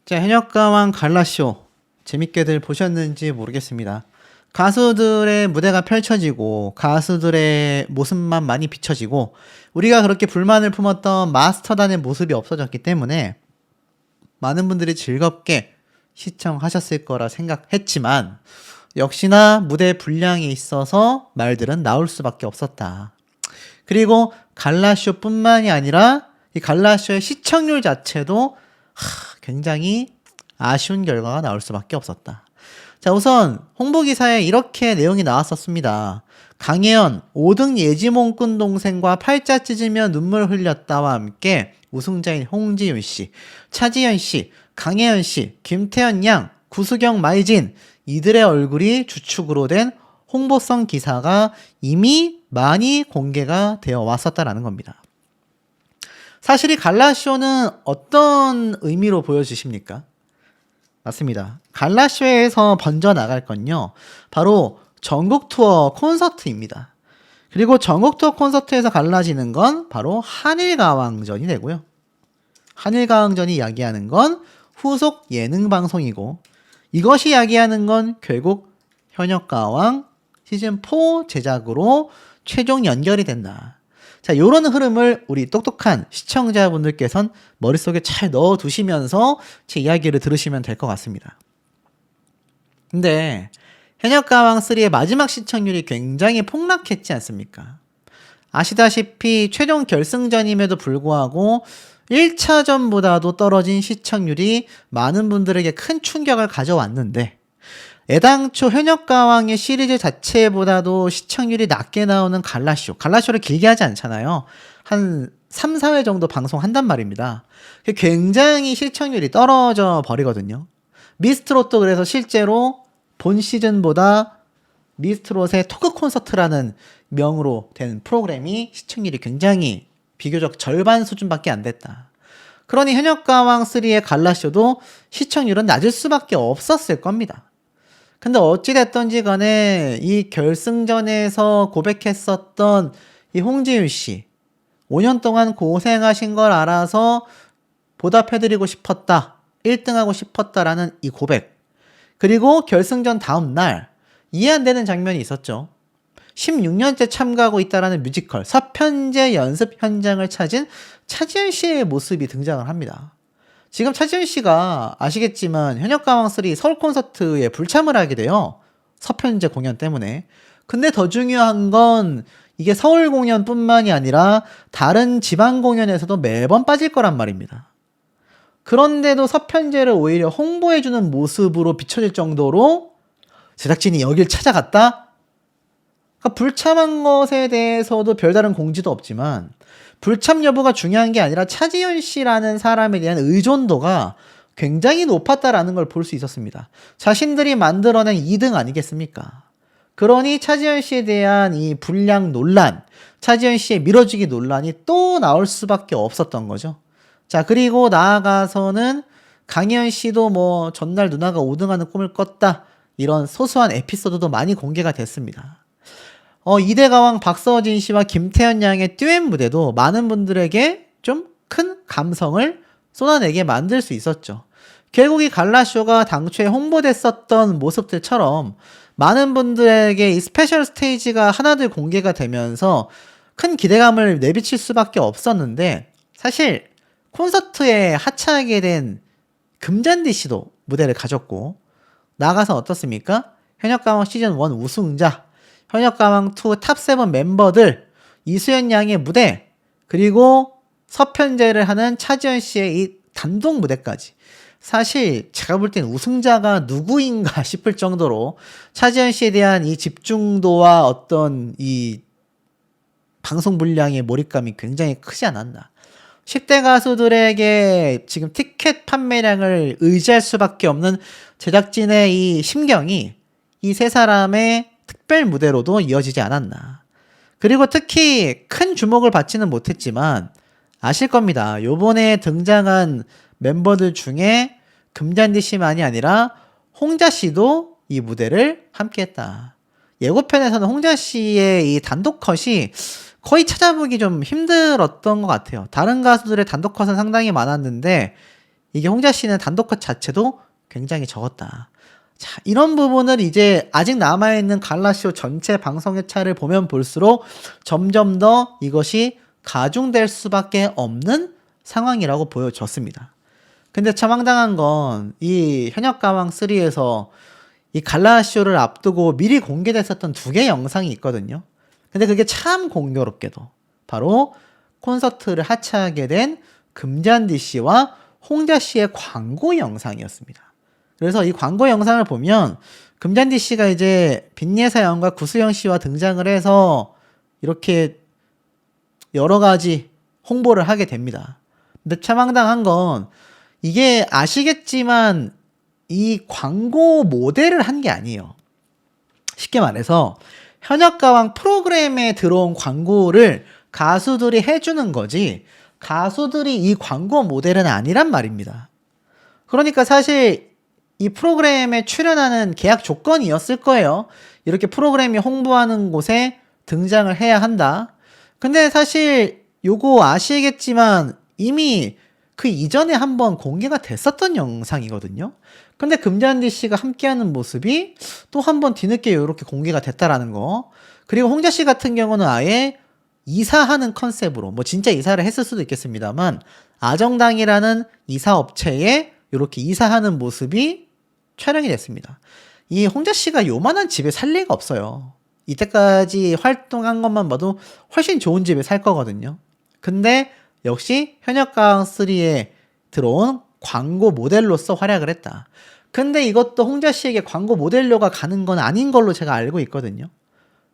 자, 현역가왕 갈라쇼 재밌게들 보셨는지 모르겠습니다. 가수들의 무대가 펼쳐지고 가수들의 모습만 많이 비춰지고 우리가 그렇게 불만을 품었던 마스터단의 모습이 없어졌기 때문에 많은 분들이 즐겁게 시청하셨을 거라 생각했지만 역시나 무대 분량에 있어서 말들은 나올 수밖에 없었다. 그리고 갈라쇼뿐만이 아니라 이 갈라쇼의 시청률 자체도 굉장히 아쉬운 결과가 나올 수밖에 없었다. 자, 우선 홍보기사에 이렇게 내용이 나왔었습니다. 강혜연 5등 예지몽꾼 동생과 팔자 찢으며 눈물 흘렸다와 함께 우승자인 홍지윤 씨, 차지현 씨, 강혜연 씨, 김태현 양, 구수경 마이진 이들의 얼굴이 주축으로 된 홍보성 기사가 이미 많이 공개가 되어 왔었다라는 겁니다. 사실 이 갈라쇼는 어떤 의미로 보여주십니까? 맞습니다. 갈라쇼에서 번져나갈 건요, 바로 전국 투어 콘서트입니다. 그리고 전국 투어 콘서트에서 갈라지는 건 바로 한일가왕전이 되고요. 한일가왕전이 이야기하는 건 후속 예능 방송이고, 이것이 이야기하는 건 결국 현역가왕 시즌4 제작으로 최종 연결이 된다. 자, 요런 흐름을 우리 똑똑한 시청자분들께서는 머릿속에 잘 넣어두시면서 제 이야기를 들으시면 될 것 같습니다. 근데 현역가왕3의 마지막 시청률이 굉장히 폭락했지 않습니까? 아시다시피 최종 결승전임에도 불구하고 1차전보다도 떨어진 시청률이 많은 분들에게 큰 충격을 가져왔는데, 애당초 현역가왕의 시리즈 자체보다도 시청률이 낮게 나오는 갈라쇼를 길게 하지 않잖아요. 한 3, 4회 정도 방송한단 말입니다. 굉장히 시청률이 떨어져 버리거든요. 미스트롯도 그래서 실제로 본 시즌보다 미스트롯의 토크 콘서트라는 명으로 된 프로그램이 시청률이 굉장히 비교적 절반 수준밖에 안 됐다. 그러니 현역가왕3의 갈라쇼도 시청률은 낮을 수밖에 없었을 겁니다. 근데 어찌됐던지 간에 이 결승전에서 고백했었던 이 홍지윤 씨, 5년 동안 고생하신 걸 알아서 보답해드리고 싶었다, 1등하고 싶었다라는 이 고백, 그리고 결승전 다음날 이해 안 되는 장면이 있었죠. 16년째 참가하고 있다라는 뮤지컬 서편제 연습 현장을 찾은 차지현 씨의 모습이 등장을 합니다. 지금 차지현 씨가 아시겠지만 현역가왕3 서울 콘서트에 불참을 하게 돼요. 서편제 공연 때문에. 근데 더 중요한 건 이게 서울 공연뿐만이 아니라 다른 지방 공연에서도 매번 빠질 거란 말입니다. 그런데도 서편제를 오히려 홍보해주는 모습으로 비춰질 정도로 제작진이 여길 찾아갔다? 그러니까 불참한 것에 대해서도 별다른 공지도 없지만 불참 여부가 중요한 게 아니라 차지현 씨라는 사람에 대한 의존도가 굉장히 높았다라는 걸 볼 수 있었습니다. 자신들이 만들어낸 2등 아니겠습니까? 그러니 차지현 씨에 대한 이 불량 논란, 차지현 씨의 밀어주기 논란이 또 나올 수밖에 없었던 거죠. 자, 그리고 나아가서는 강혜연 씨도 뭐 전날 누나가 5등하는 꿈을 꿨다, 이런 소소한 에피소드도 많이 공개가 됐습니다. 이대가왕 박서진 씨와 김태현 양의 듀엣 무대도 많은 분들에게 좀 큰 감성을 쏟아내게 만들 수 있었죠. 결국 이 갈라쇼가 당초에 홍보됐었던 모습들처럼 많은 분들에게 이 스페셜 스테이지가 하나둘 공개가 되면서 큰 기대감을 내비칠 수밖에 없었는데, 사실 콘서트에 하차하게 된 금잔디 씨도 무대를 가졌고, 나가서 어떻습니까? 현역가왕 시즌1 우승자, 현역가왕2 탑7 멤버들, 이수연 양의 무대, 그리고 서편제를 하는 차지현 씨의 이 단독 무대까지. 사실 제가 볼 땐 우승자가 누구인가 싶을 정도로 차지현 씨에 대한 이 집중도와 어떤 이 방송 분량의 몰입감이 굉장히 크지 않았나. 10대 가수들에게 지금 티켓 판매량을 의지할 수밖에 없는 제작진의 이 심경이 이 세 사람의 특별 무대로도 이어지지 않았나. 그리고 특히 큰 주목을 받지는 못했지만 아실 겁니다. 요번에 등장한 멤버들 중에 금잔디 씨만이 아니라 홍자 씨도 이 무대를 함께 했다. 예고편에서는 홍자 씨의 이 단독 컷이 거의 찾아보기 좀 힘들었던 것 같아요. 다른 가수들의 단독 컷은 상당히 많았는데 이게 홍자 씨는 단독 컷 자체도 굉장히 적었다. 자, 이런 부분을 이제 아직 남아있는 갈라쇼 전체 방송 회차를 보면 볼수록 점점 더 이것이 가중될 수밖에 없는 상황이라고 보여졌습니다. 근데 참 황당한 건 이 현역가왕3에서 이 갈라쇼를 앞두고 미리 공개됐었던 2개의 영상이 있거든요. 근데 그게 참 공교롭게도 바로 콘서트를 하차하게 된 금잔디 씨와 홍자 씨의 광고 영상이었습니다. 그래서 이 광고 영상을 보면 금잔디 씨가 이제 빈예사 양과 구수영 씨와 등장을 해서 이렇게 여러 가지 홍보를 하게 됩니다. 근데 참 황당한 건 이게 아시겠지만 이 광고 모델을 한 게 아니에요. 쉽게 말해서 현역가왕 프로그램에 들어온 광고를 가수들이 해주는 거지 가수들이 이 광고 모델은 아니란 말입니다. 그러니까 사실 이 프로그램에 출연하는 계약 조건이었을 거예요. 이렇게 프로그램이 홍보하는 곳에 등장을 해야 한다. 근데 사실 요거 아시겠지만 이미 그 이전에 한번 공개가 됐었던 영상이거든요. 근데 금잔디 씨가 함께하는 모습이 또 한번 뒤늦게 이렇게 공개가 됐다라는 거. 그리고 홍자 씨 같은 경우는 아예 이사하는 컨셉으로 뭐 진짜 이사를 했을 수도 있겠습니다만 아정당이라는 이사 업체에 이렇게 이사하는 모습이 촬영이 됐습니다. 이 홍자 씨가 요만한 집에 살 리가 없어요. 이때까지 활동한 것만 봐도 훨씬 좋은 집에 살 거거든요. 근데 역시 현역가왕3에 들어온 광고 모델로서 활약을 했다. 근데 이것도 홍자 씨에게 광고 모델료가 가는 건 아닌 걸로 제가 알고 있거든요.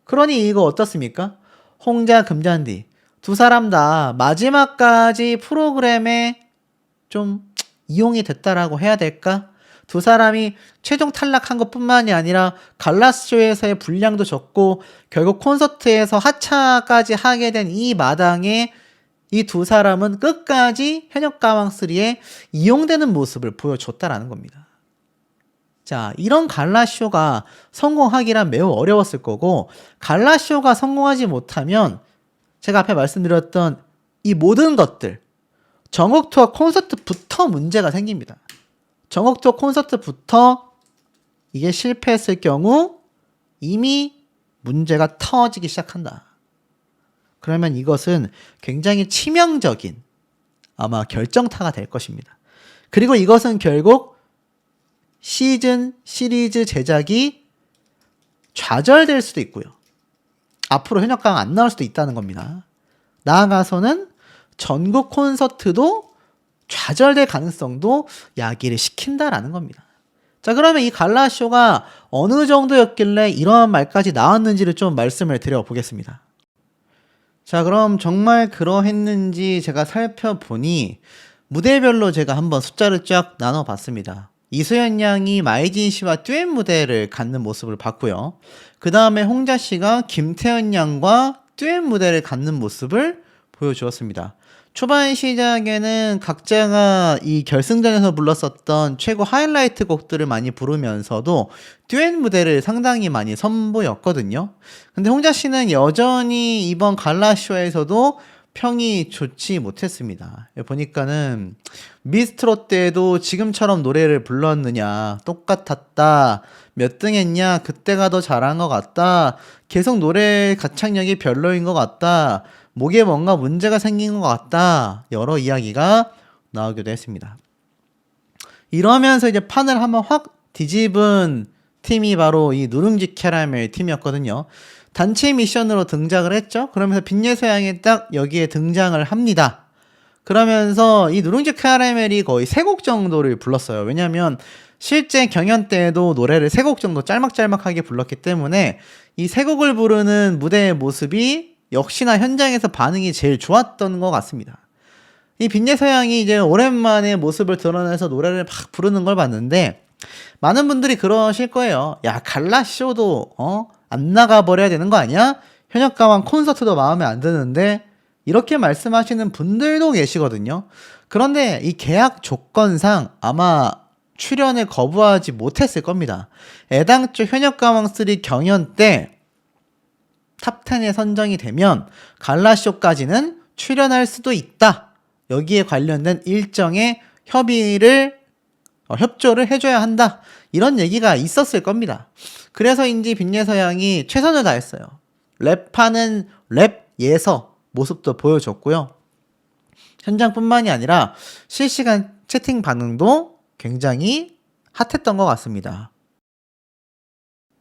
그러니 이거 어떻습니까? 홍자, 금잔디 두 사람 다 마지막까지 프로그램에 좀 이용이 됐다라고 해야 될까? 두 사람이 최종 탈락한 것뿐만이 아니라 갈라쇼에서의 분량도 적고 결국 콘서트에서 하차까지 하게 된 이 마당에 이 두 사람은 끝까지 현역가왕3에 이용되는 모습을 보여줬다라는 겁니다. 자, 이런 갈라쇼가 성공하기란 매우 어려웠을 거고 갈라쇼가 성공하지 못하면 제가 앞에 말씀드렸던 이 모든 것들 전국투어 콘서트부터 문제가 생깁니다. 전국투어 콘서트부터 이게 실패했을 경우 이미 문제가 터지기 시작한다. 그러면 이것은 굉장히 치명적인 아마 결정타가 될 것입니다. 그리고 이것은 결국 시리즈 제작이 좌절될 수도 있고요. 앞으로 현역가왕 안 나올 수도 있다는 겁니다. 나아가서는 전국 콘서트도 좌절될 가능성도 야기를 시킨다라는 겁니다. 자, 그러면 이 갈라쇼가 어느 정도였길래 이러한 말까지 나왔는지를 좀 말씀을 드려보겠습니다. 자, 그럼 정말 그러했는지 제가 살펴보니 무대별로 제가 한번 숫자를 쫙 나눠봤습니다. 이수연 양이 마이진 씨와 듀엣 무대를 갖는 모습을 봤고요. 그 다음에 홍자 씨가 김태현 양과 듀엣 무대를 갖는 모습을 보여주었습니다. 초반 시작에는 각자가 이 결승전에서 불렀었던 최고 하이라이트 곡들을 많이 부르면서도 듀엣 무대를 상당히 많이 선보였거든요. 근데 홍자 씨는 여전히 이번 갈라쇼에서도 평이 좋지 못했습니다. 보니까는 미스트롯 때도 지금처럼 노래를 불렀느냐, 똑같았다, 몇 등 했냐, 그때가 더 잘한 것 같다, 계속 노래 가창력이 별로인 것 같다, 목에 뭔가 문제가 생긴 것 같다, 여러 이야기가 나오기도 했습니다. 이러면서 이제 판을 한번 확 뒤집은 팀이 바로 이 누룽지 캐러멜 팀이었거든요. 단체 미션으로 등장을 했죠. 그러면서 빈예서양이 딱 여기에 등장을 합니다. 그러면서 이 누룽지 캐러멜이 거의 3곡 정도를 불렀어요. 왜냐하면 실제 경연 때에도 노래를 3곡 정도 짤막짤막하게 불렀기 때문에 이 3곡을 부르는 무대의 모습이 역시나 현장에서 반응이 제일 좋았던 것 같습니다. 이 빈예서양이 이제 오랜만에 모습을 드러내서 노래를 막 부르는 걸 봤는데 많은 분들이 그러실 거예요. 야, 갈라쇼도 안 나가버려야 되는 거 아니야? 현역가왕 콘서트도 마음에 안 드는데 이렇게 말씀하시는 분들도 계시거든요. 그런데 이 계약 조건상 아마 출연을 거부하지 못했을 겁니다. 애당초 현역가왕3 경연 때 탑10에 선정이 되면 갈라쇼까지는 출연할 수도 있다. 여기에 관련된 일정의 협조를 해줘야 한다. 이런 얘기가 있었을 겁니다. 그래서인지 빈예서 양이 최선을 다했어요. 랩하는 랩 예서 모습도 보여줬고요. 현장뿐만이 아니라 실시간 채팅 반응도 굉장히 핫했던 것 같습니다.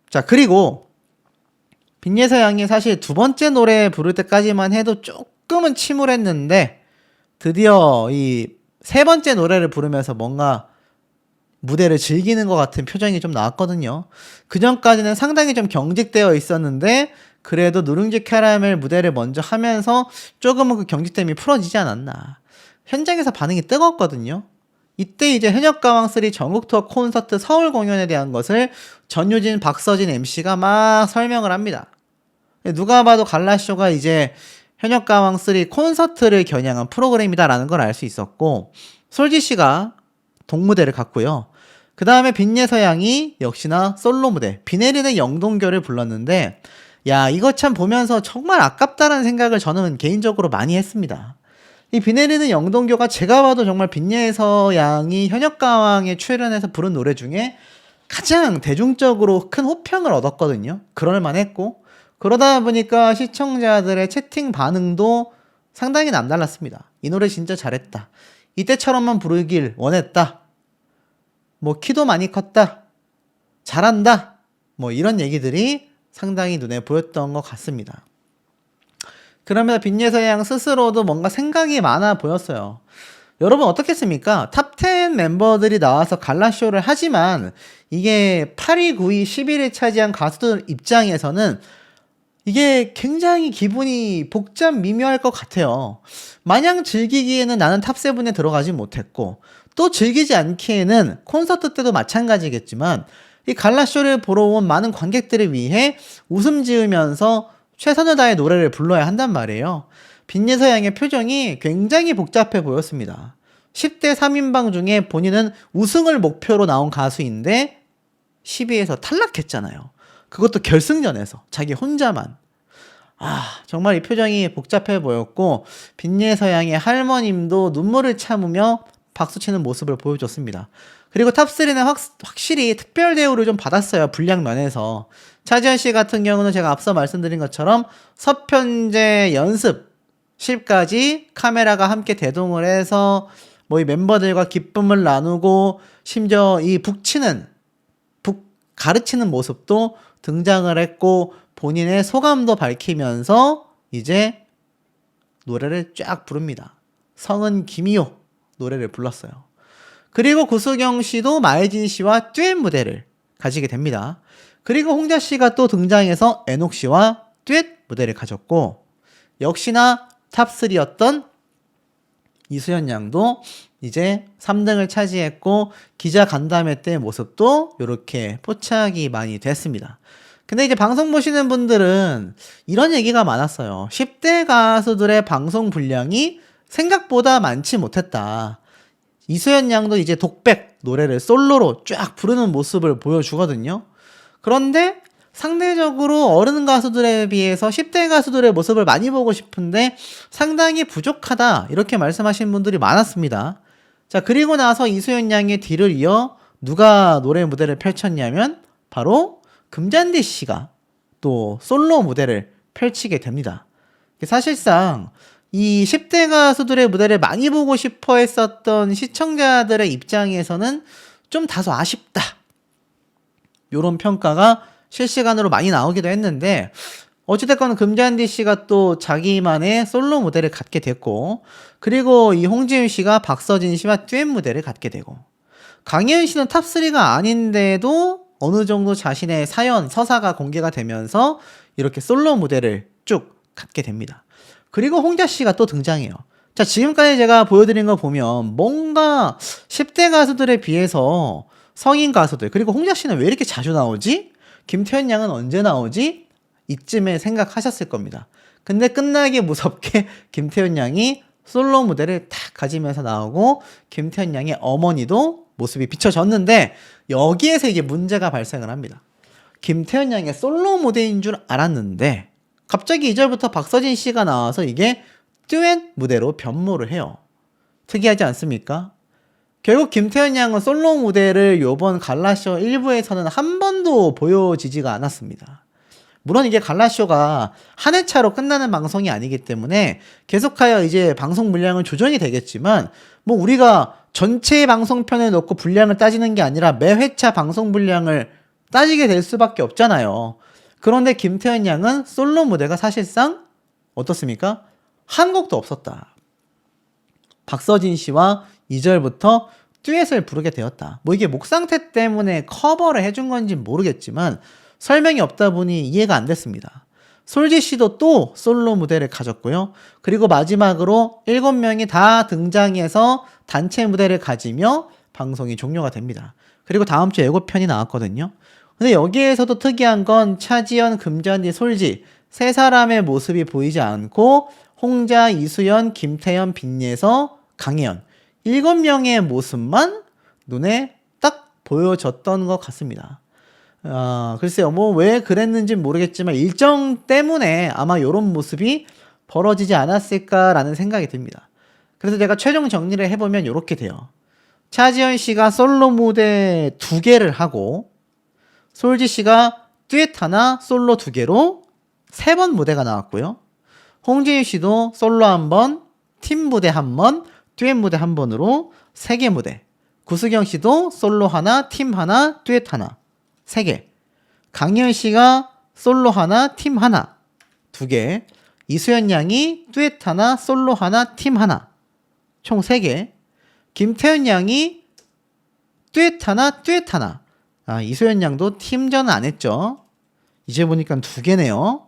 자, 그리고 빈예서 양이 사실 두 번째 노래 부를 때까지만 해도 조금은 침울했는데 드디어 이 세 번째 노래를 부르면서 뭔가 무대를 즐기는 것 같은 표정이 좀 나왔거든요. 그전까지는 상당히 좀 경직되어 있었는데 그래도 누룽지 캐러멜 무대를 먼저 하면서 조금은 그 경직됨이 풀어지지 않았나. 현장에서 반응이 뜨거웠거든요. 이때 이제 현역가왕3 전국 투어 콘서트 서울 공연에 대한 것을 전효진, 박서진 MC가 막 설명을 합니다. 누가 봐도 갈라쇼가 이제 현역가왕3 콘서트를 겨냥한 프로그램이다라는 걸 알 수 있었고, 솔지씨가 동무대를 갔고요. 그 다음에 빈예서 양이 역시나 솔로 무대 비 내리는 영동교를 불렀는데, 야, 이거 참 보면서 정말 아깝다라는 생각을 저는 개인적으로 많이 했습니다. 이 비 내리는 영동교가 제가 봐도 정말 빈예서 양이 현역가왕에 출연해서 부른 노래 중에 가장 대중적으로 큰 호평을 얻었거든요. 그럴만 했고, 그러다 보니까 시청자들의 채팅 반응도 상당히 남달랐습니다. 이 노래 진짜 잘했다. 이때처럼만 부르길 원했다. 뭐 키도 많이 컸다. 잘한다. 뭐 이런 얘기들이 상당히 눈에 보였던 것 같습니다. 그러면서 빈예서 양 스스로도 뭔가 생각이 많아 보였어요. 여러분 어떻겠습니까? 탑10 멤버들이 나와서 갈라쇼를 하지만 이게 8위, 9위, 11위를 차지한 가수들 입장에서는 이게 굉장히 기분이 복잡 미묘할 것 같아요. 마냥 즐기기에는 나는 탑7에 들어가지 못했고 또 즐기지 않기에는 콘서트 때도 마찬가지겠지만 이 갈라쇼를 보러 온 많은 관객들을 위해 웃음 지으면서 최선을 다해 노래를 불러야 한단 말이에요. 빈예서 양의 표정이 굉장히 복잡해 보였습니다. 10대 3인방 중에 본인은 우승을 목표로 나온 가수인데 10위에서 탈락했잖아요. 그것도 결승전에서 자기 혼자만. 정말 이 표정이 복잡해 보였고 빈예서 양의 할머님도 눈물을 참으며 박수치는 모습을 보여줬습니다. 그리고 탑3는 확실히 특별 대우를 좀 받았어요. 분량 면에서. 차지현 씨 같은 경우는 제가 앞서 말씀드린 것처럼 서편제 연습실까지 카메라가 함께 대동을 해서 뭐 이 멤버들과 기쁨을 나누고 심지어 이 가르치는 모습도 등장을 했고 본인의 소감도 밝히면서 이제 노래를 쫙 부릅니다. 성은 김이요 노래를 불렀어요. 그리고 구수경 씨도 마혜진 씨와 듀엣 무대를 가지게 됩니다. 그리고 홍자 씨가 또 등장해서 애녹 씨와 듀엣 무대를 가졌고 역시나 탑3였던 이수연 양도 이제 3등을 차지했고 기자 간담회 때 모습도 이렇게 포착이 많이 됐습니다. 근데 이제 방송 보시는 분들은 이런 얘기가 많았어요. 10대 가수들의 방송 분량이 생각보다 많지 못했다. 이수연 양도 이제 독백 노래를 솔로로 쫙 부르는 모습을 보여주거든요. 그런데 상대적으로 어른 가수들에 비해서 10대 가수들의 모습을 많이 보고 싶은데 상당히 부족하다 이렇게 말씀하시는 분들이 많았습니다. 자, 그리고 나서 이수연 양의 뒤를 이어 누가 노래 무대를 펼쳤냐면 바로 금잔디 씨가 또 솔로 무대를 펼치게 됩니다. 사실상 이 10대 가수들의 무대를 많이 보고 싶어 했었던 시청자들의 입장에서는 좀 다소 아쉽다. 요런 평가가 실시간으로 많이 나오기도 했는데 어찌됐건 금잔디 씨가 또 자기만의 솔로 무대를 갖게 됐고 그리고 이 홍지윤 씨가 박서진 씨와 듀엣 무대를 갖게 되고 강예은 씨는 탑3가 아닌데도 어느 정도 자신의 사연, 서사가 공개가 되면서 이렇게 솔로 무대를 쭉 갖게 됩니다. 그리고 홍자 씨가 또 등장해요. 자, 지금까지 제가 보여드린 거 보면 뭔가 10대 가수들에 비해서 성인 가수들 그리고 홍자 씨는 왜 이렇게 자주 나오지? 김태현 양은 언제 나오지? 이쯤에 생각하셨을 겁니다. 근데 끝나기 무섭게 김태현 양이 솔로 무대를 탁 가지면서 나오고 김태현 양의 어머니도 모습이 비춰졌는데 여기에서 이제 문제가 발생을 합니다. 김태현 양의 솔로 무대인 줄 알았는데 갑자기 2절부터 박서진 씨가 나와서 이게 듀엣 무대로 변모를 해요. 특이하지 않습니까? 결국 김태현 양은 솔로 무대를 요번 갈라쇼 1부에서는 한 번도 보여지지가 않았습니다. 물론 이게 갈라쇼가 한 회차로 끝나는 방송이 아니기 때문에 계속하여 이제 방송 분량은 조정이 되겠지만, 뭐 우리가 전체 방송편을 놓고 분량을 따지는 게 아니라 매 회차 방송 분량을 따지게 될 수밖에 없잖아요. 그런데 김태현 양은 솔로 무대가 사실상 어떻습니까? 한 곡도 없었다. 박서진 씨와 2절부터 듀엣을 부르게 되었다. 뭐 이게 목 상태 때문에 커버를 해준 건지 모르겠지만 설명이 없다 보니 이해가 안 됐습니다. 솔지 씨도 또 솔로 무대를 가졌고요. 그리고 마지막으로 7명이 다 등장해서 단체 무대를 가지며 방송이 종료가 됩니다. 그리고 다음 주에 예고편이 나왔거든요. 근데 여기에서도 특이한 건 차지연, 금잔디, 솔지 세 사람의 모습이 보이지 않고 홍자, 이수연, 김태현, 빈예서, 강혜연 7명의 모습만 눈에 딱 보여졌던 것 같습니다. 글쎄요, 뭐 왜 그랬는지 모르겠지만 일정 때문에 아마 이런 모습이 벌어지지 않았을까라는 생각이 듭니다. 그래서 제가 최종 정리를 해보면 이렇게 돼요. 차지연 씨가 솔로 무대 2개를 하고 솔지 씨가 듀엣 하나, 솔로 2개로 3번 무대가 나왔고요. 홍진희 씨도 솔로 1번, 팀 무대 1번, 듀엣 무대 1번으로 3개 무대. 구수경 씨도 솔로 하나, 팀 하나, 듀엣 하나 3개. 강희연 씨가 솔로 하나, 팀 하나 2개. 이수연 양이 듀엣 하나, 솔로 하나, 팀 하나 총 3개. 김태현 양이 듀엣 하나, 듀엣 하나. 이수연 양도 팀전은 안 했죠. 이제 보니까 2개네요.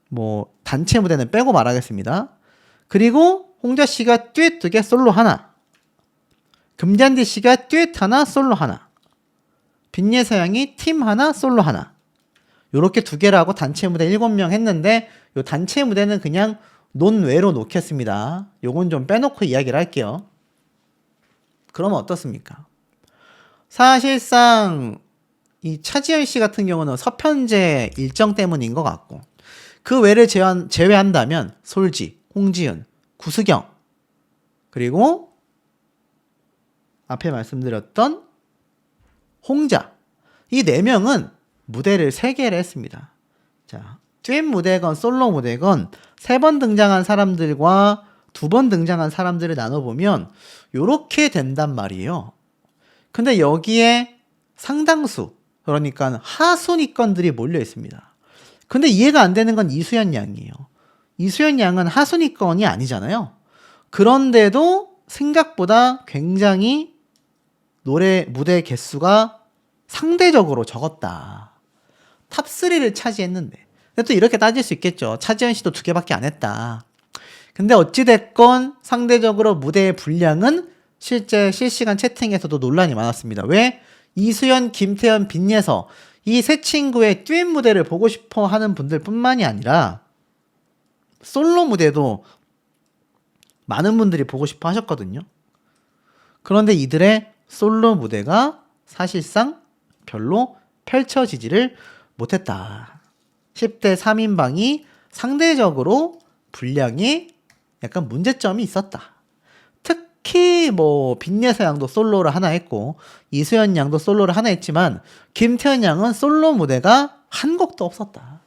뭐 단체 무대는 빼고 말하겠습니다. 그리고 홍자 씨가 듀엣 2개, 솔로 하나. 금잔디 씨가 듀엣 하나, 솔로 하나. 빈예서 양이 팀 하나, 솔로 하나. 요렇게 2개라고 단체 무대 7명 했는데 요 단체 무대는 그냥 논외로 놓겠습니다. 요건 좀 빼놓고 이야기를 할게요. 그러면 어떻습니까? 사실상 이 차지연 씨 같은 경우는 서편제 일정 때문인 것 같고 그 외를 제외한다면 솔지, 홍지은, 구수경 그리고 앞에 말씀드렸던 홍자 이 4명은 무대를 3개를 했습니다. 자, 듀엣 무대건 솔로 무대건 3번 등장한 사람들과 2번 등장한 사람들을 나눠보면 요렇게 된단 말이에요. 근데 여기에 상당수 그러니까 하순위권들이 몰려 있습니다. 근데 이해가 안 되는 건 이수연 양이에요. 이수연 양은 하순위권이 아니잖아요. 그런데도 생각보다 굉장히 노래 무대 개수가 상대적으로 적었다. 탑3를 차지했는데. 근데 또 이렇게 따질 수 있겠죠. 차지연 씨도 2개밖에 안 했다. 근데 어찌됐건 상대적으로 무대의 분량은 실제 실시간 채팅에서도 논란이 많았습니다. 왜? 이수연, 김태현, 빈예서 이 세 친구의 듀엣 무대를 보고 싶어 하는 분들 뿐만이 아니라 솔로 무대도 많은 분들이 보고 싶어 하셨거든요. 그런데 이들의 솔로 무대가 사실상 별로 펼쳐지지를 못했다. 10대 3인방이 상대적으로 분량이 약간 문제점이 있었다. 특히 뭐 빈예서 양도 솔로를 하나 했고 이수연 양도 솔로를 하나 했지만 김태현 양은 솔로 무대가 한 곡도 없었다.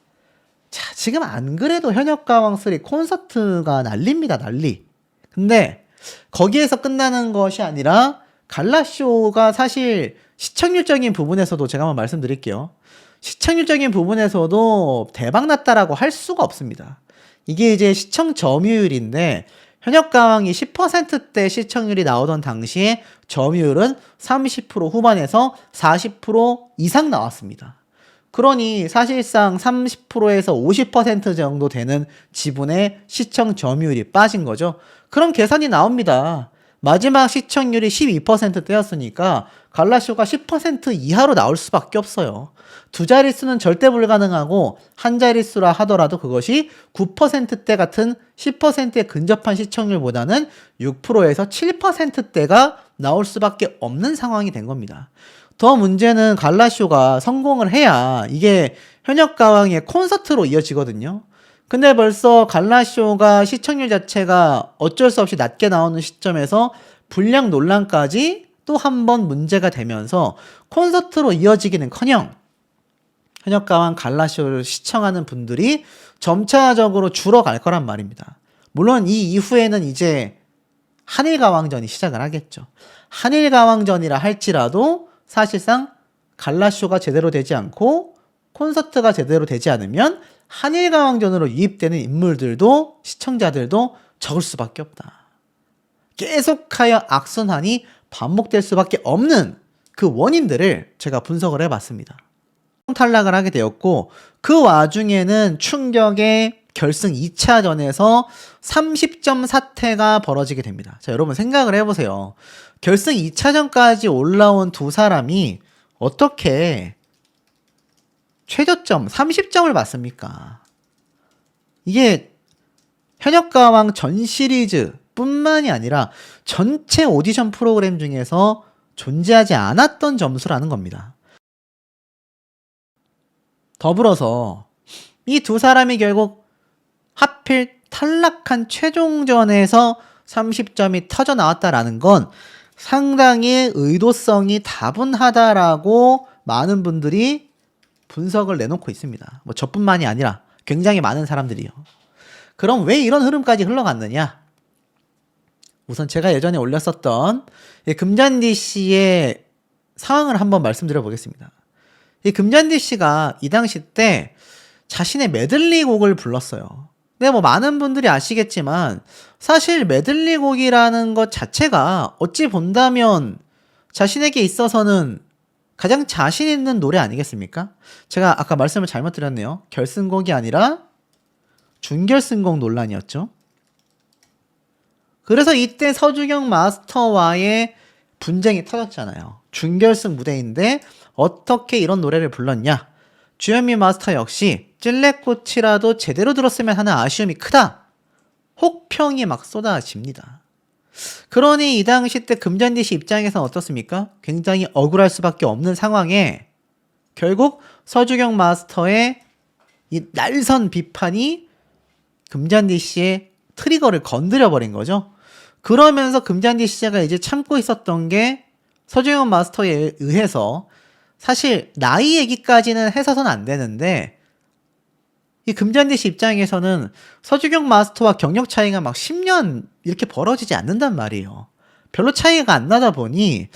자, 지금 안 그래도 현역가왕3 콘서트가 난립니다. 난리. 근데 거기에서 끝나는 것이 아니라 갈라쇼가 사실 시청률적인 부분에서도 제가 한번 말씀드릴게요. 시청률적인 부분에서도 대박났다라고 할 수가 없습니다. 이게 이제 시청 점유율인데 현역가왕이 10%대 시청률이 나오던 당시에 점유율은 30% 후반에서 40% 이상 나왔습니다. 그러니 사실상 30%에서 50% 정도 되는 지분의 시청 점유율이 빠진 거죠. 그럼 계산이 나옵니다. 마지막 시청률이 12%대였으니까 갈라쇼가 10% 이하로 나올 수밖에 없어요. 2자릿수는 절대 불가능하고 한 자릿수라 하더라도 그것이 9%대 같은 10%에 근접한 시청률보다는 6%에서 7%대가 나올 수밖에 없는 상황이 된 겁니다. 더 문제는 갈라쇼가 성공을 해야 이게 현역가왕의 콘서트로 이어지거든요. 근데 벌써 갈라쇼가 시청률 자체가 어쩔 수 없이 낮게 나오는 시점에서 분량 논란까지 또 한 번 문제가 되면서 콘서트로 이어지기는커녕 현역가왕 갈라쇼를 시청하는 분들이 점차적으로 줄어갈 거란 말입니다. 물론 이 이후에는 이제 한일가왕전이 시작을 하겠죠. 한일가왕전이라 할지라도 사실상 갈라쇼가 제대로 되지 않고 콘서트가 제대로 되지 않으면 한일가왕전으로 유입되는 인물들도 시청자들도 적을 수밖에 없다. 계속하여 악순환이 반복될 수밖에 없는 그 원인들을 제가 분석을 해봤습니다. 탈락을 하게 되었고 그 와중에는 충격의 결승 2차전에서 30점 사태가 벌어지게 됩니다. 자, 여러분 생각을 해보세요. 결승 2차전까지 올라온 두 사람이 어떻게 최저점 30점을 받습니까? 이게 현역가왕 전 시리즈 뿐만이 아니라 전체 오디션 프로그램 중에서 존재하지 않았던 점수라는 겁니다. 더불어서 이 두 사람이 결국 하필 탈락한 최종전에서 30점이 터져 나왔다라는 건 상당히 의도성이 다분하다라고 많은 분들이 분석을 내놓고 있습니다. 뭐 저뿐만이 아니라 굉장히 많은 사람들이요. 그럼 왜 이런 흐름까지 흘러갔느냐? 우선 제가 예전에 올렸었던 금잔디 씨의 상황을 한번 말씀드려 보겠습니다. 이 금잔디 씨가 이 당시 때 자신의 메들리 곡을 불렀어요. 근데 뭐 많은 분들이 아시겠지만 사실 메들리 곡이라는 것 자체가 어찌 본다면 자신에게 있어서는 가장 자신 있는 노래 아니겠습니까? 제가 아까 말씀을 잘못 드렸네요. 결승곡이 아니라 준결승곡 논란이었죠. 그래서 이때 서주경 마스터와의 분쟁이 터졌잖아요. 준결승 무대인데 어떻게 이런 노래를 불렀냐? 주현미 마스터 역시 찔레꽃이라도 제대로 들었으면 하는 아쉬움이 크다. 혹평이 막 쏟아집니다. 그러니 이 당시 때 금잔디 씨 입장에서는 어떻습니까? 굉장히 억울할 수밖에 없는 상황에 결국 서주경 마스터의 이 날선 비판이 금잔디 씨의 트리거를 건드려버린 거죠. 그러면서 금잔디 씨가 이제 참고 있었던 게 서주경 마스터에 의해서 사실 나이 얘기까지는 해서는 안 되는데 이 금잔디 씨 입장에서는 서주경 마스터와 경력 차이가 막 10년 이렇게 벌어지지 않는단 말이에요. 별로 차이가 안 나다 보니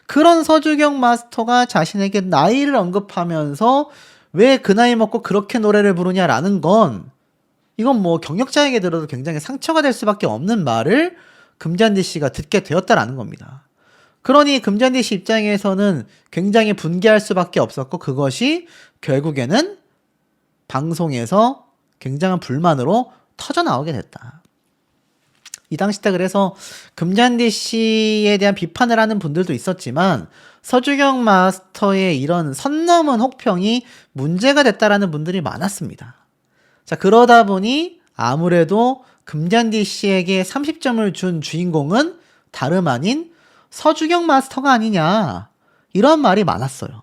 그런 서주경 마스터가 자신에게 나이를 언급하면서 왜 그 나이 먹고 그렇게 노래를 부르냐라는 건 이건 뭐 경력자에게 들어도 굉장히 상처가 될 수밖에 없는 말을 금잔디 씨가 듣게 되었다라는 겁니다. 그러니 금잔디 씨 입장에서는 굉장히 분개할 수밖에 없었고 그것이 결국에는 방송에서 굉장한 불만으로 터져나오게 됐다. 이 당시 때 그래서 금잔디 씨에 대한 비판을 하는 분들도 있었지만 서주경 마스터의 이런 선 넘은 혹평이 문제가 됐다라는 분들이 많았습니다. 자, 그러다 보니 아무래도 금잔디 씨에게 30점을 준 주인공은 다름 아닌 서주경 마스터가 아니냐 이런 말이 많았어요.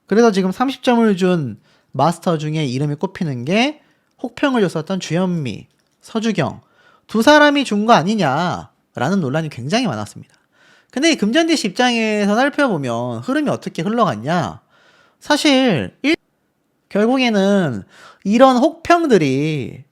그래서 지금 30점을 준 마스터 중에 이름이 꼽히는 게 혹평을 줬었던 주현미, 서주경 두 사람이 준 거 아니냐라는 논란이 굉장히 많았습니다. 근데 이 금잔디 씨 입장에서 살펴보면 흐름이 어떻게 흘러갔냐? 사실 결국에는 이런 혹평들이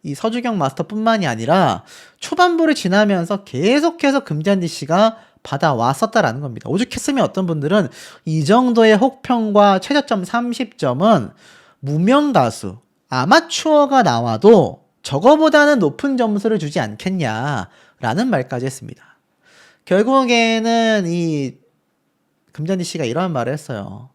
이 서주경 마스터뿐만이 아니라 초반부를 지나면서 계속해서 금잔디 씨가 받아왔었다라는 겁니다. 오죽했으면 어떤 분들은 이 정도의 혹평과 최저점 30점은 무명 가수, 아마추어가 나와도 저거보다는 높은 점수를 주지 않겠냐라는 말까지 했습니다. 결국에는 이 금잔디 씨가 이런 말을 했어요.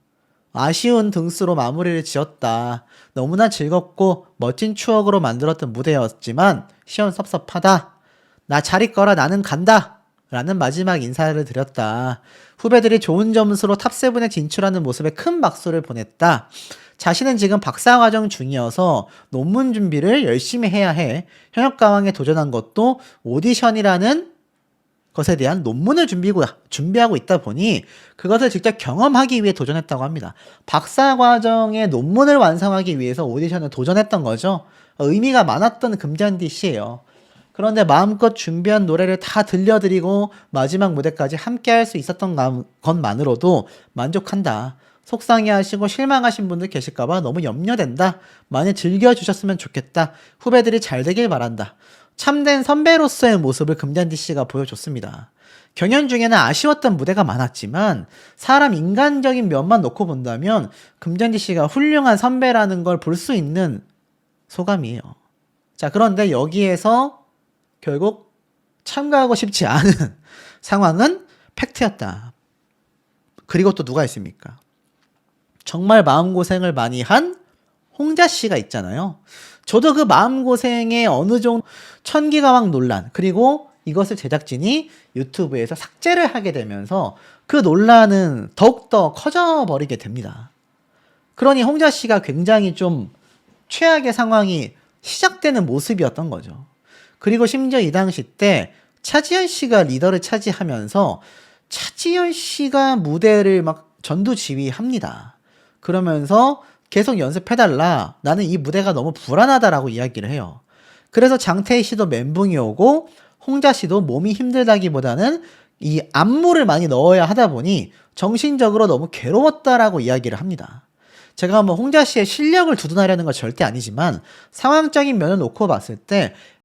아쉬운 등수로 마무리를 지었다. 너무나 즐겁고 멋진 추억으로 만들었던 무대였지만 시원섭섭하다. 나 잘 있거라 나는 간다. 라는 마지막 인사를 드렸다. 후배들이 좋은 점수로 탑7에 진출하는 모습에 큰 박수를 보냈다. 자신은 지금 박사과정 중이어서 논문 준비를 열심히 해야 해. 현역가왕에 도전한 것도 오디션이라는 것에 대한 논문을 준비하고 있다 보니 그것을 직접 경험하기 위해 도전했다고 합니다. 박사과정의 논문을 완성하기 위해서 오디션을 도전했던 거죠. 의미가 많았던 금잔디 씨예요. 그런데 마음껏 준비한 노래를 다 들려드리고 마지막 무대까지 함께 할 수 있었던 것만으로도 만족한다. 속상해하시고 실망하신 분들 계실까봐 너무 염려된다. 많이 즐겨주셨으면 좋겠다. 후배들이 잘 되길 바란다. 참된 선배로서의 모습을 금잔디 씨가 보여줬습니다. 경연 중에는 아쉬웠던 무대가 많았지만 사람 인간적인 면만 놓고 본다면 금잔디 씨가 훌륭한 선배라는 걸 볼 수 있는 소감이에요. 자, 그런데 여기에서 결국 참가하고 싶지 않은 상황은 팩트였다. 그리고 또 누가 있습니까? 정말 마음고생을 많이 한 홍자 씨가 있잖아요. 저도 그 마음고생에 어느 정도 천기가왕 논란, 그리고 이것을 제작진이 유튜브에서 삭제를 하게 되면서 그 논란은 더욱더 커져버리게 됩니다. 그러니 홍자 씨가 굉장히 좀 최악의 상황이 시작되는 모습이었던 거죠. 그리고 심지어 이 당시 때 차지현 씨가 리더를 차지하면서 차지현 씨가 무대를 막 전두지휘합니다. 그러면서 계속 연습해달라. 나는 이 무대가 너무 불안하다라고 이야기를 해요. 그래서 장태희 씨도 멘붕이 오고 홍자 씨도 몸이 힘들다기보다는 이 안무를 많이 넣어야 하다 보니 정신적으로 너무 괴로웠다라고 이야기를 합니다. 제가 뭐 홍자 씨의 실력을 두둔하려는 건 절대 아니지만 상황적인 면을 놓고 봤을 때